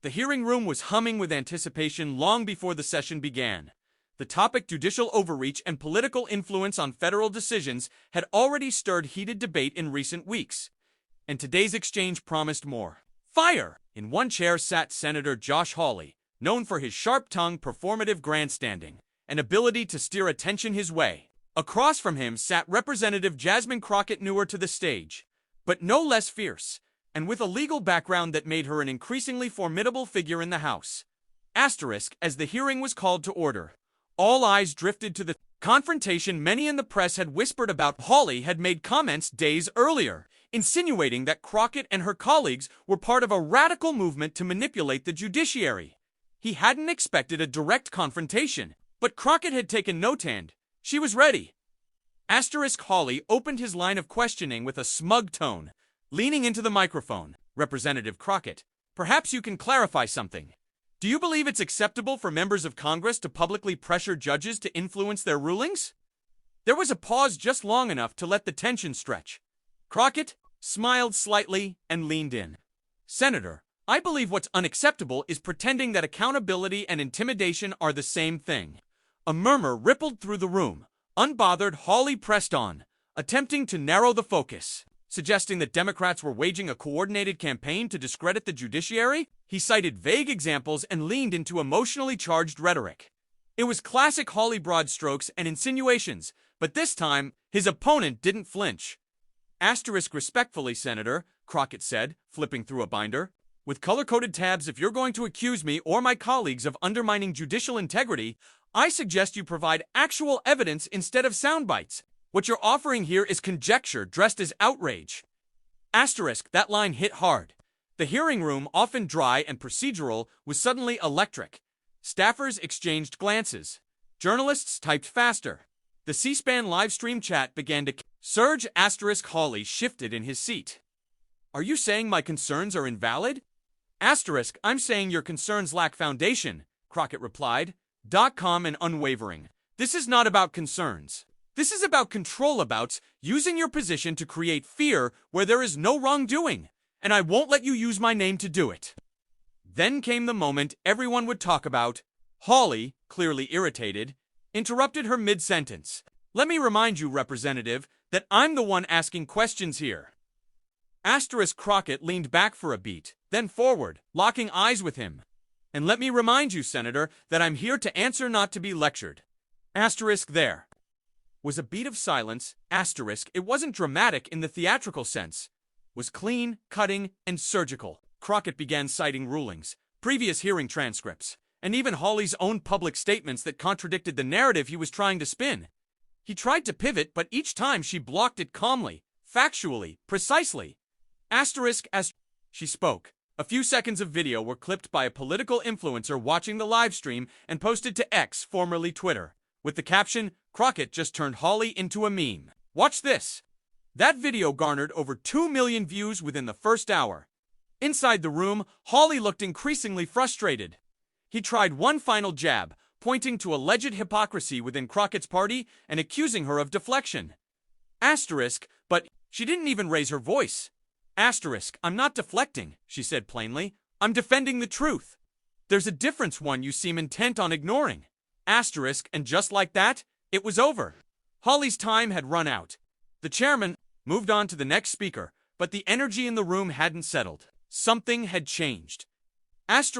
The hearing room was humming with anticipation long before the session began. The topic, judicial overreach and political influence on federal decisions, had already stirred heated debate in recent weeks. And today's exchange promised more. Fire! In one chair sat Senator Josh Hawley, known for his sharp-tongued, performative grandstanding and ability to steer attention his way. Across from him sat Representative Jasmine Crockett, newer to the stage, but no less fierce, and with a legal background that made her an increasingly formidable figure in the House. Asterisk, as the hearing was called to order, all eyes drifted to the confrontation. Many in the press had whispered about. Hawley had made comments days earlier, insinuating that Crockett and her colleagues were part of a radical movement to manipulate the judiciary. He hadn't expected a direct confrontation, but Crockett had taken note and she was ready. Hawley opened his line of questioning with a smug tone, leaning into the microphone. Representative Crockett, perhaps you can clarify something. Do you believe it's acceptable for members of Congress to publicly pressure judges to influence their rulings? There was a pause just long enough to let the tension stretch. Crockett smiled slightly and leaned in. Senator, I believe what's unacceptable is pretending that accountability and intimidation are the same thing. A murmur rippled through the room. Unbothered, Hawley pressed on, attempting to narrow the focus. Suggesting that Democrats were waging a coordinated campaign to discredit the judiciary, he cited vague examples and leaned into emotionally charged rhetoric. It was classic Hawley broad strokes and insinuations, but this time, his opponent didn't flinch. Respectfully, Senator, Crockett said, flipping through a binder. With color-coded tabs, if you're going to accuse me or my colleagues of undermining judicial integrity, I suggest you provide actual evidence instead of sound bites. What you're offering here is conjecture dressed as outrage. That line hit hard. The hearing room, often dry and procedural, was suddenly electric. Staffers exchanged glances. Journalists typed faster. The C-SPAN live-stream chat began to surge. Hawley shifted in his seat. Are you saying my concerns are invalid? I'm saying your concerns lack foundation, Crockett replied. Calm and unwavering. This is not about concerns. This is about control, about using your position to create fear where there is no wrongdoing, and I won't let you use my name to do it. Then came the moment everyone would talk about. Hawley, clearly irritated, interrupted her mid-sentence. Let me remind you, Representative, that I'm the one asking questions here. Crockett leaned back for a beat, then forward, locking eyes with him. And let me remind you, Senator, that I'm here to answer, not to be lectured. There was a beat of silence. It wasn't dramatic in the theatrical sense. Was clean, cutting, and surgical. Crockett began citing rulings, previous hearing transcripts, and even Hawley's own public statements that contradicted the narrative he was trying to spin. He tried to pivot, but each time she blocked it calmly, factually, precisely. As she spoke, a few seconds of video were clipped by a political influencer watching the live stream and posted to X, formerly Twitter, with the caption, Crockett just turned Hawley into a meme. Watch this. That video garnered over 2 million views within the first hour. Inside the room, Hawley looked increasingly frustrated. He tried one final jab, pointing to alleged hypocrisy within Crockett's party and accusing her of deflection. But she didn't even raise her voice. I'm not deflecting, she said plainly. I'm defending the truth. There's a difference, one you seem intent on ignoring. And just like that, it was over. Hawley's time had run out. The chairman moved on to the next speaker, but the energy in the room hadn't settled. Something had changed. As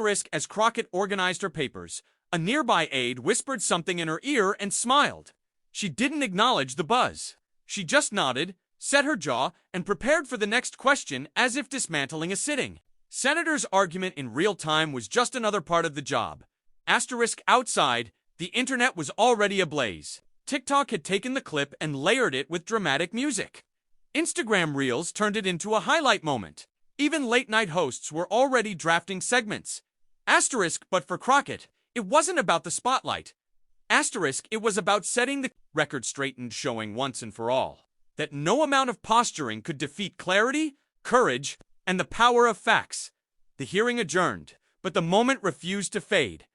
Crockett organized her papers, a nearby aide whispered something in her ear and smiled. She didn't acknowledge the buzz. She just nodded, set her jaw, and prepared for the next question as if dismantling a sitting. Senator's argument in real time was just another part of the job. Outside, the internet was already ablaze. TikTok had taken the clip and layered it with dramatic music. Instagram Reels turned it into a highlight moment. Even late-night hosts were already drafting segments. But for Crockett, it wasn't about the spotlight. It was about setting the record straight and showing once and for all that no amount of posturing could defeat clarity, courage, and the power of facts. The hearing adjourned, but the moment refused to fade.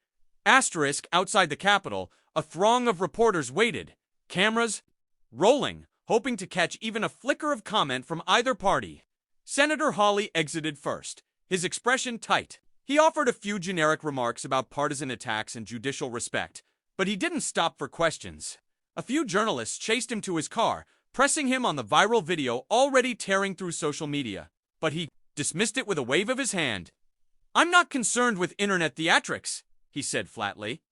Outside the Capitol, a throng of reporters waited, cameras rolling, hoping to catch even a flicker of comment from either party. Senator Hawley exited first, his expression tight. He offered a few generic remarks about partisan attacks and judicial respect, but he didn't stop for questions. A few journalists chased him to his car, pressing him on the viral video already tearing through social media, but he dismissed it with a wave of his hand. "I'm not concerned with internet theatrics," he said flatly.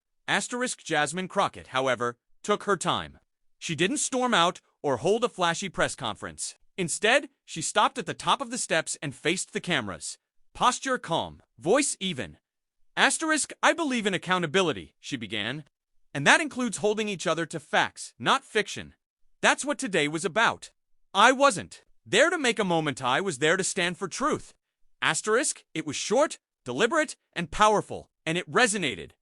Jasmine Crockett, however, took her time. She didn't storm out or hold a flashy press conference. Instead, she stopped at the top of the steps and faced the cameras. Posture calm, voice even. "I believe in accountability," she began. "And that includes holding each other to facts, not fiction. That's what today was about. I wasn't there to make a moment, I was there to stand for truth. It was short, deliberate, and powerful, and it resonated."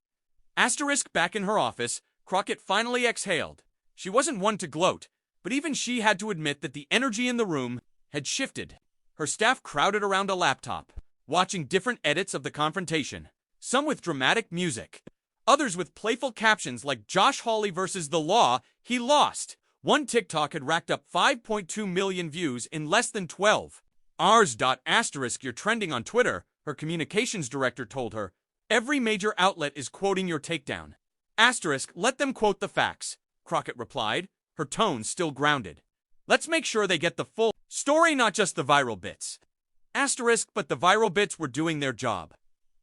Back in her office, Crockett finally exhaled. She wasn't one to gloat, but even she had to admit that the energy in the room had shifted. Her staff crowded around a laptop, watching different edits of the confrontation, some with dramatic music, others with playful captions like "Josh Hawley versus the law, he lost." One TikTok had racked up 5.2 million views in less than 12 hours. "You're trending on Twitter," her communications director told her. "Every major outlet is quoting your takedown." "Let them quote the facts," Crockett replied, her tone still grounded. "Let's make sure they get the full story, not just the viral bits." But the viral bits were doing their job.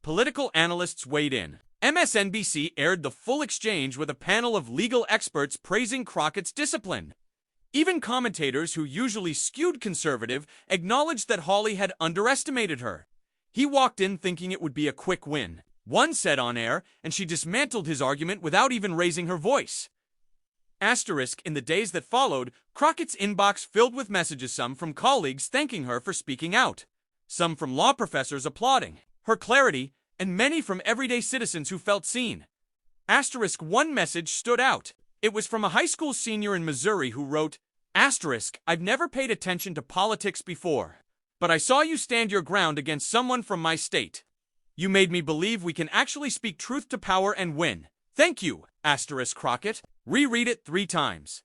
Political analysts weighed in. MSNBC aired the full exchange with a panel of legal experts praising Crockett's discipline. Even commentators who usually skewed conservative acknowledged that Hawley had underestimated her. "He walked in thinking it would be a quick win," one said on air, and she dismantled his argument without even raising her voice. In the days that followed, Crockett's inbox filled with messages, some from colleagues thanking her for speaking out, some from law professors applauding her clarity, and many from everyday citizens who felt seen. One message stood out. It was from a high school senior in Missouri who wrote, "I've never paid attention to politics before, but I saw you stand your ground against someone from my state. You made me believe we can actually speak truth to power and win. Thank you, Crockett." Reread it 3 times.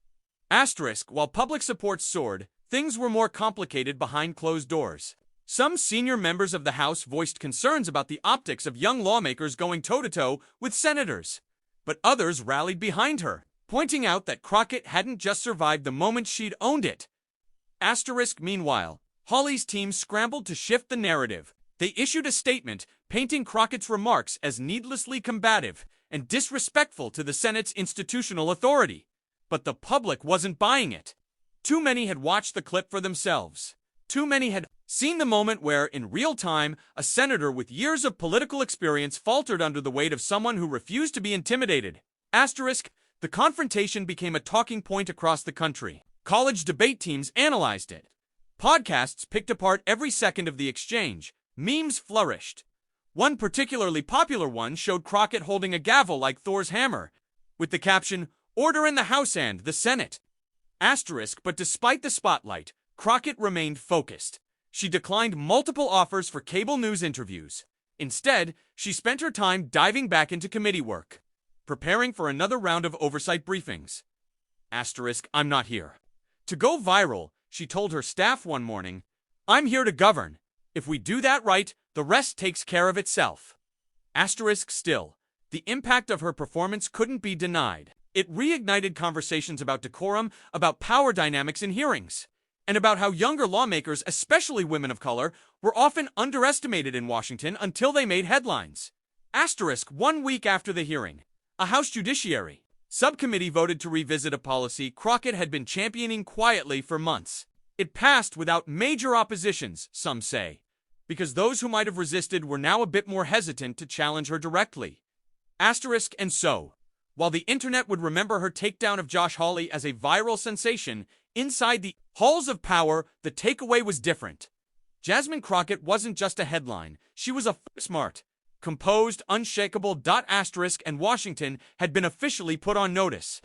While public support soared, things were more complicated behind closed doors. Some senior members of the House voiced concerns about the optics of young lawmakers going toe-to-toe with senators. But others rallied behind her, pointing out that Crockett hadn't just survived the moment, she'd owned it. Meanwhile, Hawley's team scrambled to shift the narrative. They issued a statement painting Crockett's remarks as needlessly combative and disrespectful to the Senate's institutional authority. But the public wasn't buying it. Too many had watched the clip for themselves. Too many had seen the moment where, in real time, a senator with years of political experience faltered under the weight of someone who refused to be intimidated. The confrontation became a talking point across the country. College debate teams analyzed it. Podcasts picked apart every second of the exchange. Memes flourished. One particularly popular one showed Crockett holding a gavel like Thor's hammer, with the caption, "Order in the House and the Senate." But despite the spotlight, Crockett remained focused. She declined multiple offers for cable news interviews. Instead, she spent her time diving back into committee work, preparing for another round of oversight briefings. "I'm not here to go viral," she told her staff one morning. "I'm here to govern. If we do that right, the rest takes care of itself." Still, the impact of her performance couldn't be denied. It reignited conversations about decorum, about power dynamics in hearings, and about how younger lawmakers, especially women of color, were often underestimated in Washington until they made headlines. 1 week after the hearing, a House Judiciary subcommittee voted to revisit a policy Crockett had been championing quietly for months. It passed without major oppositions, some say, because those who might have resisted were now a bit more hesitant to challenge her directly. And so, while the internet would remember her takedown of Josh Hawley as a viral sensation, inside the halls of power, the takeaway was different. Jasmine Crockett wasn't just a headline. She was a smart, composed, unshakable. And Washington had been officially put on notice.